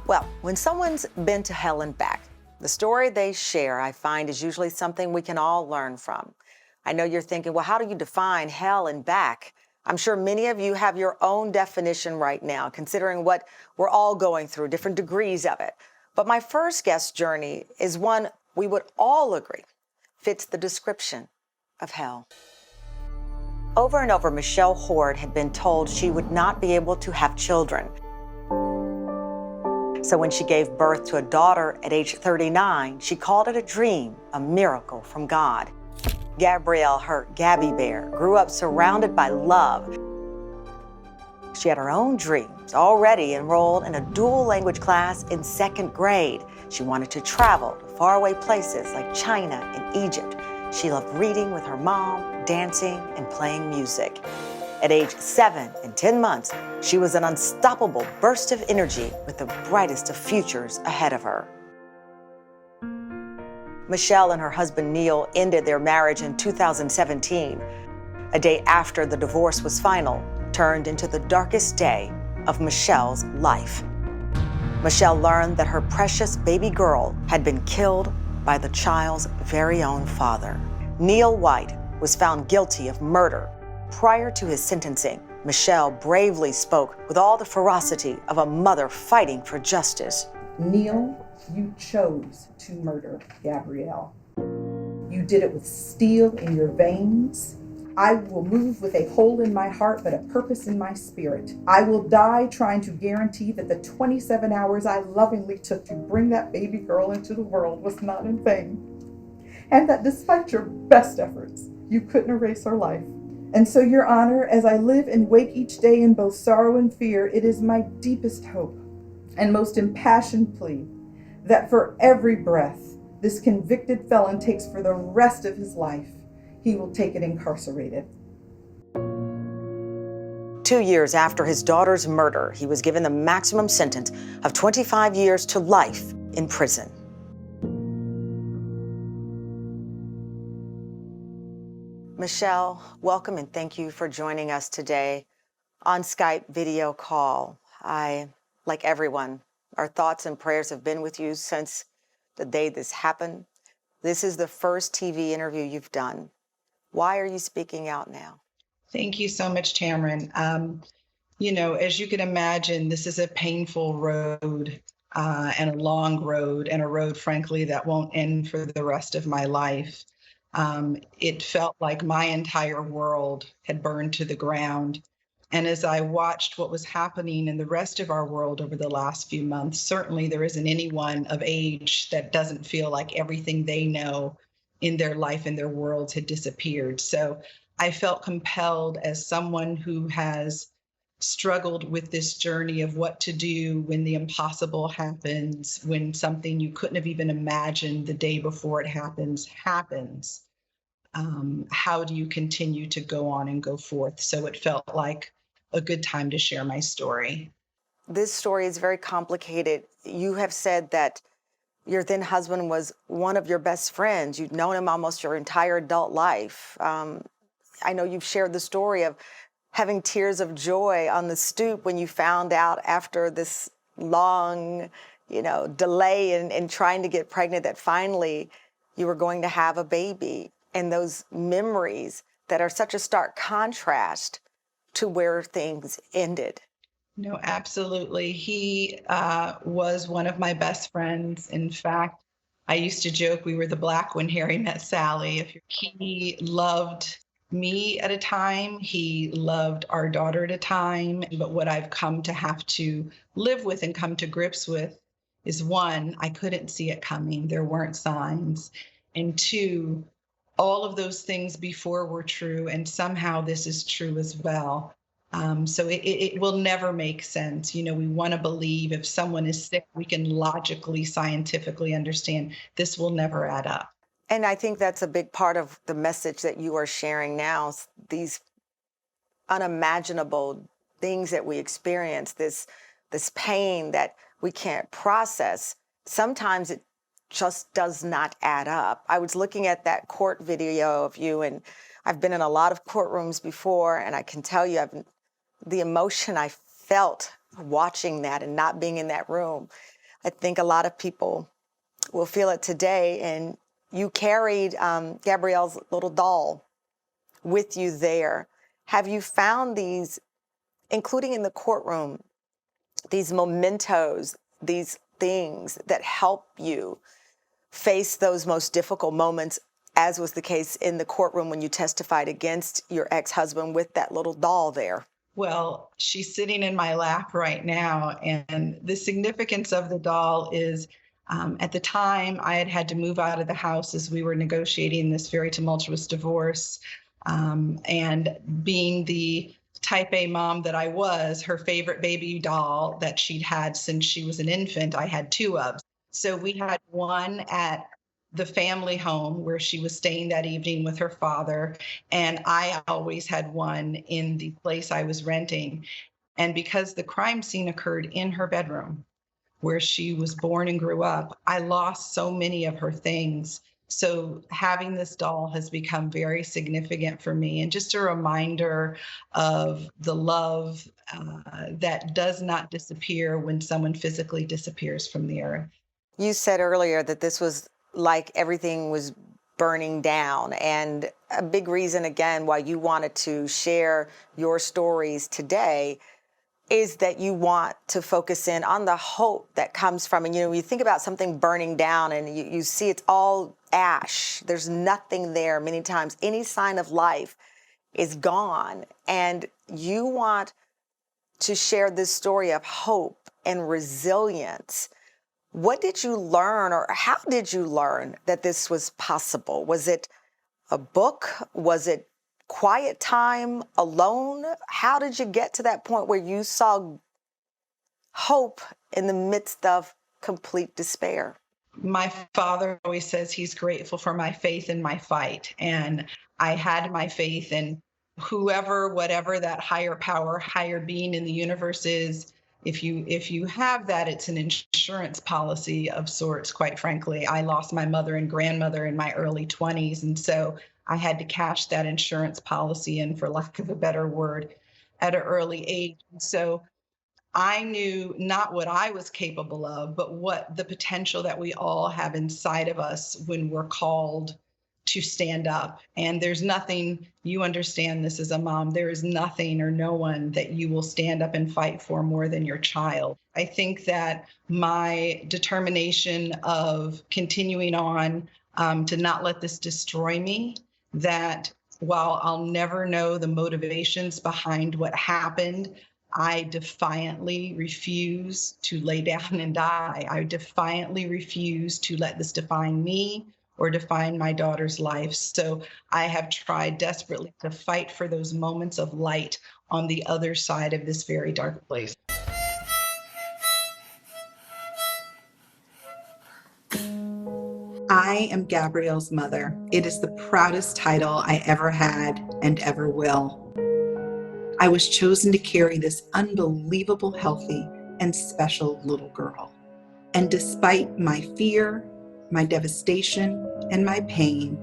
Well, when someone's been to hell and back, the story they share, I find, is usually something we can all learn from. I know you're thinking, well, how do you define hell and back? I'm sure many of you have your own definition right now, considering what we're all going through, different degrees of it. But my first guest journey is one we would all agree fits the description of hell. Over and over, Michelle Hord had been told she would not be able to have children. So when she gave birth to a daughter at age 39, she called it a dream, a miracle from God. Gabrielle, her Gabby Bear, grew up surrounded by love. She had her own dreams, already enrolled in a dual language class in 2nd grade. She wanted to travel to faraway places like China and Egypt. She loved reading with her mom, dancing, and playing music. At age 7 and 10 months, she was an unstoppable burst of energy with the brightest of futures ahead of her. Michelle and her husband Neil ended their marriage in 2017. A day after the divorce was final, turned into the darkest day of Michelle's life. Michelle learned that her precious baby girl had been killed by the child's very own father. Neil White was found guilty of murder. Prior to his sentencing, Michelle bravely spoke with all the ferocity of a mother fighting for justice. Neil, you chose to murder Gabrielle. You did it with steel in your veins. I will move with a hole in my heart, but a purpose in my spirit. I will die trying to guarantee that the 27 hours I lovingly took to bring that baby girl into the world was not in vain. And that despite your best efforts, you couldn't erase her life. And so, Your Honor, as I live and wake each day in both sorrow and fear, it is my deepest hope and most impassioned plea that for every breath this convicted felon takes for the rest of his life, he will take it incarcerated. 2 years after his daughter's murder, he was given the maximum sentence of 25 years to life in prison. Michelle, welcome and thank you for joining us today on Skype video call. Like everyone, our thoughts and prayers have been with you since the day this happened. This is the first TV interview you've done. Why are you speaking out now? Thank you so much, Tamron. As you can imagine, this is a painful road and a long road, and a road, frankly, that won't end for the rest of my life. It felt like my entire world had burned to the ground. And as I watched what was happening in the rest of our world over the last few months, certainly there isn't anyone of age that doesn't feel like everything they know in their life and their worlds had disappeared. So I felt compelled, as someone who has struggled with this journey of what to do when the impossible happens, when something you couldn't have even imagined the day before it happens. How do you continue to go on and go forth? So it felt like a good time to share my story. This story is very complicated. You have said that your then husband was one of your best friends. You've known him almost your entire adult life. I know you've shared the story of having tears of joy on the stoop when you found out after this long, delay in trying to get pregnant that finally you were going to have a baby. And those memories that are such a stark contrast to where things ended. No, absolutely. He was one of my best friends. In fact, I used to joke we were the black when Harry met Sally. He loved me at a time, he loved our daughter at a time. But what I've come to have to live with and come to grips with is, one, I couldn't see it coming. There weren't signs. And two, all of those things before were true, and somehow this is true as well. So it will never make sense. We want to believe if someone is sick, we can logically, scientifically understand this will never add up. And I think that's a big part of the message that you are sharing now, these unimaginable things that we experience, this pain that we can't process. Sometimes it just does not add up. I was looking at that court video of you, and I've been in a lot of courtrooms before, and I can tell you the emotion I felt watching that and not being in that room. I think a lot of people will feel it today. And you carried Gabrielle's little doll with you there. Have you found these, including in the courtroom, these mementos, these things that help you face those most difficult moments, as was the case in the courtroom when you testified against your ex-husband with that little doll there? Well, she's sitting in my lap right now. And the significance of the doll is at the time I had to move out of the house as we were negotiating this very tumultuous divorce. And being the type A mom that I was, her favorite baby doll that she'd had since she was an infant, I had two of. So we had one at the family home where she was staying that evening with her father. And I always had one in the place I was renting. And because the crime scene occurred in her bedroom where she was born and grew up, I lost so many of her things. So having this doll has become very significant for me, and just a reminder of the love that does not disappear when someone physically disappears from the earth. You said earlier that this was like everything was burning down. And a big reason, again, why you wanted to share your stories today is that you want to focus in on the hope that comes from, and you think about something burning down and you see it's all ash. There's nothing there. Many times, any sign of life is gone. And you want to share this story of hope and resilience. What did you learn, or how did you learn that this was possible? Was it a book? Was it quiet time alone? How did you get to that point where you saw hope in the midst of complete despair? My father always says he's grateful for my faith in my fight. And I had my faith in whoever, whatever that higher power, higher being in the universe is. If you have that, it's an insurance policy of sorts, quite frankly. I lost my mother and grandmother in my early 20s. And so I had to cash that insurance policy in, for lack of a better word, at an early age. And so I knew not what I was capable of, but what the potential that we all have inside of us when we're called to stand up. And there's nothing, you understand this as a mom, there is nothing or no one that you will stand up and fight for more than your child. I think that my determination of continuing on to not let this destroy me, that while I'll never know the motivations behind what happened, I defiantly refuse to lay down and die. I defiantly refuse to let this define me or define my daughter's life. So I have tried desperately to fight for those moments of light on the other side of this very dark place. I am Gabrielle's mother. It is the proudest title I ever had and ever will. I was chosen to carry this unbelievable, healthy, and special little girl. And despite my fear, my devastation, and my pain,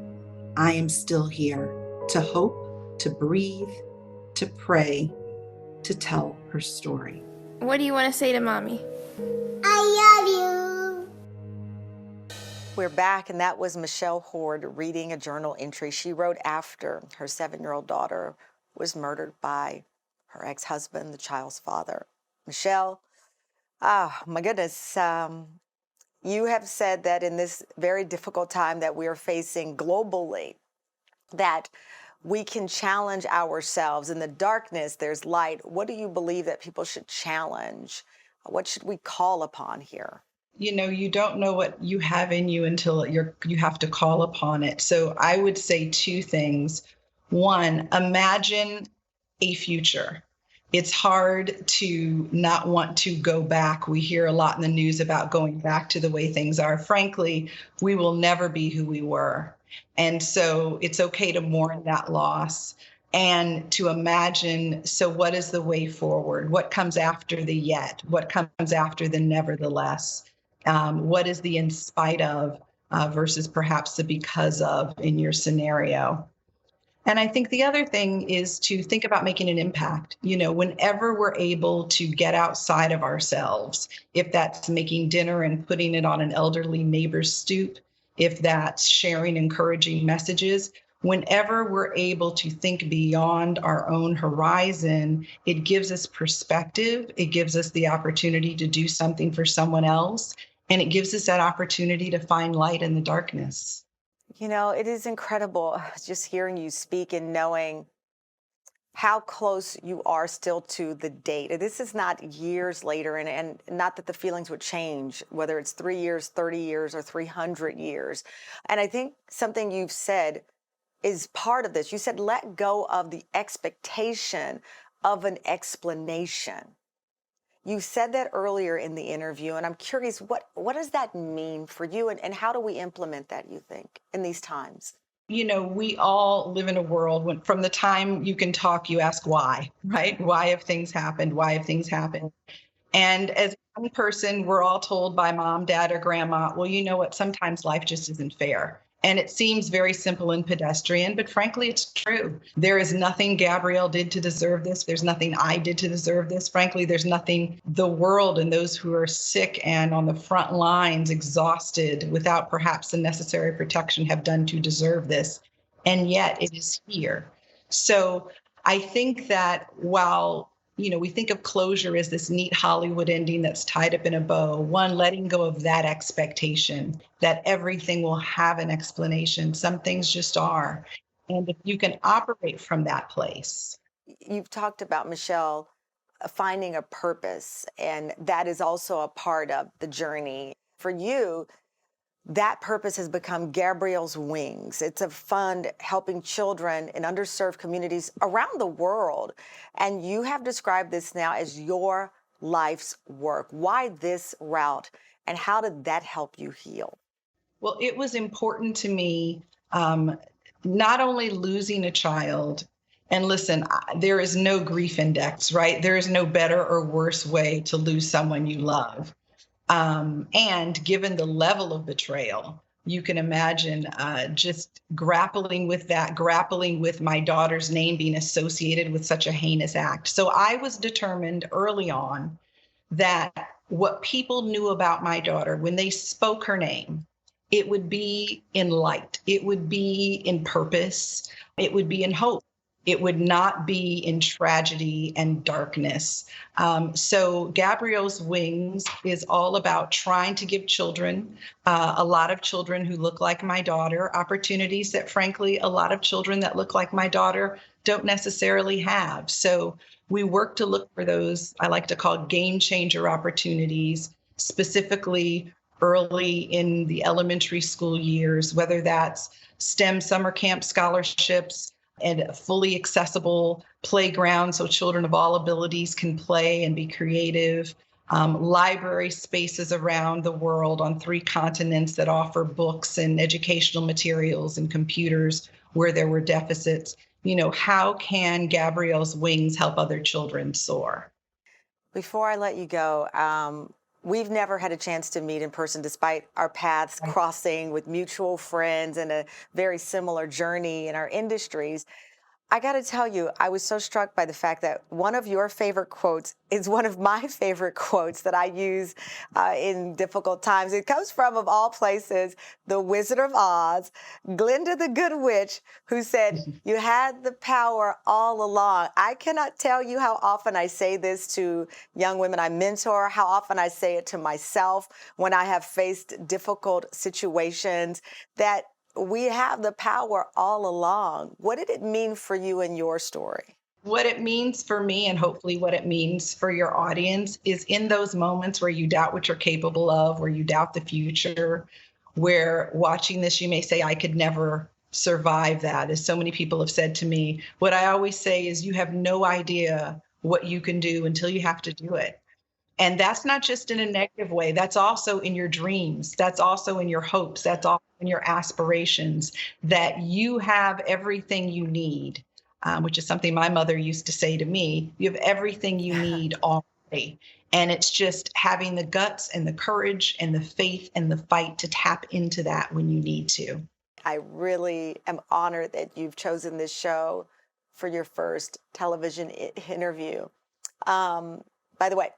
I am still here to hope, to breathe, to pray, to tell her story. What do you want to say to Mommy? I love you. We're back, and that was Michelle Hord reading a journal entry she wrote after her 7-year-old daughter was murdered by her ex-husband, the child's father. Michelle, my goodness, you have said that in this very difficult time that we are facing globally, that we can challenge ourselves. In the darkness, there's light. What do you believe that people should challenge? What should we call upon here? You don't know what you have in you until you have to call upon it. So I would say two things. One, imagine a future. It's hard to not want to go back. We hear a lot in the news about going back to the way things are. Frankly, we will never be who we were. And so it's okay to mourn that loss and to imagine, so what is the way forward? What comes after the yet? What comes after the nevertheless? What is the in spite of versus perhaps the because of in your scenario? And I think the other thing is to think about making an impact. Whenever we're able to get outside of ourselves, if that's making dinner and putting it on an elderly neighbor's stoop, if that's sharing encouraging messages, whenever we're able to think beyond our own horizon, it gives us perspective. It gives us the opportunity to do something for someone else. And it gives us that opportunity to find light in the darkness. It is incredible just hearing you speak and knowing how close you are still to the date. This is not years later, and not that the feelings would change, whether it's 3 years, 30 years, or 300 years. And I think something you've said is part of this. You said, let go of the expectation of an explanation. You said that earlier in the interview, and I'm curious, what does that mean for you, and how do we implement that, you think, in these times? We all live in a world when from the time you can talk, you ask why, right? Why have things happened? Why have things happened? And as a young person, we're all told by mom, dad, or grandma, well, you know what? Sometimes life just isn't fair. And it seems very simple and pedestrian, but frankly, it's true. There is nothing Gabrielle did to deserve this. There's nothing I did to deserve this. Frankly, there's nothing the world and those who are sick and on the front lines, exhausted, without perhaps the necessary protection, have done to deserve this. And yet it is here. So I think that while we think of closure as this neat Hollywood ending that's tied up in a bow, one, letting go of that expectation that everything will have an explanation. Some things just are. And if you can operate from that place. You've talked about, Michelle, finding a purpose, and that is also a part of the journey. For you, that purpose has become Gabrielles Wings. It's a fund helping children in underserved communities around the world. And you have described this now as your life's work. Why this route, and how did that help you heal? Well, it was important to me, not only losing a child, and listen, there is no grief index, right? There is no better or worse way to lose someone you love. And given the level of betrayal, you can imagine just grappling with that, grappling with my daughter's name being associated with such a heinous act. So I was determined early on that what people knew about my daughter, when they spoke her name, it would be in light, it would be in purpose, it would be in hope. It would not be in tragedy and darkness. So Gabrielle's Wings is all about trying to give children, a lot of children who look like my daughter, opportunities that, frankly, a lot of children that look like my daughter don't necessarily have. So we work to look for those, I like to call game changer opportunities, specifically early in the elementary school years, whether that's STEM summer camp scholarships, and a fully accessible playground so children of all abilities can play and be creative. Library spaces around the world on 3 continents that offer books and educational materials and computers where there were deficits. How can Gabrielle's Wings help other children soar? Before I let you go, we've never had a chance to meet in person despite our paths crossing with mutual friends and a very similar journey in our industries. I got to tell you, I was so struck by the fact that one of your favorite quotes is one of my favorite quotes that I use in difficult times. It comes from, of all places, the Wizard of Oz, Glinda the Good Witch, who said, "You had the power all along." I cannot tell you how often I say this to young women I mentor, how often I say it to myself when I have faced difficult situations, that we have the power all along. What did it mean for you in your story? What it means for me, and hopefully what it means for your audience, is in those moments where you doubt what you're capable of, where you doubt the future, where watching this, you may say, I could never survive that. As so many people have said to me, what I always say is, you have no idea what you can do until you have to do it. And that's not just in a negative way. That's also in your dreams. That's also in your hopes. That's also in your aspirations, that you have everything you need, which is something my mother used to say to me. You have everything you need already. And it's just having the guts and the courage and the faith and the fight to tap into that when you need to. I really am honored that you've chosen this show for your first television interview. By the way,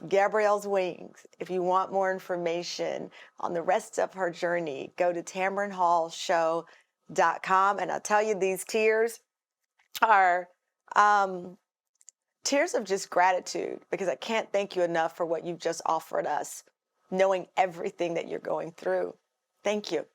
Gabrielle's Wings, if you want more information on the rest of her journey, go to TamronHallShow.com. And I'll tell you, these tears are tears of just gratitude, because I can't thank you enough for what you've just offered us, knowing everything that you're going through. Thank you.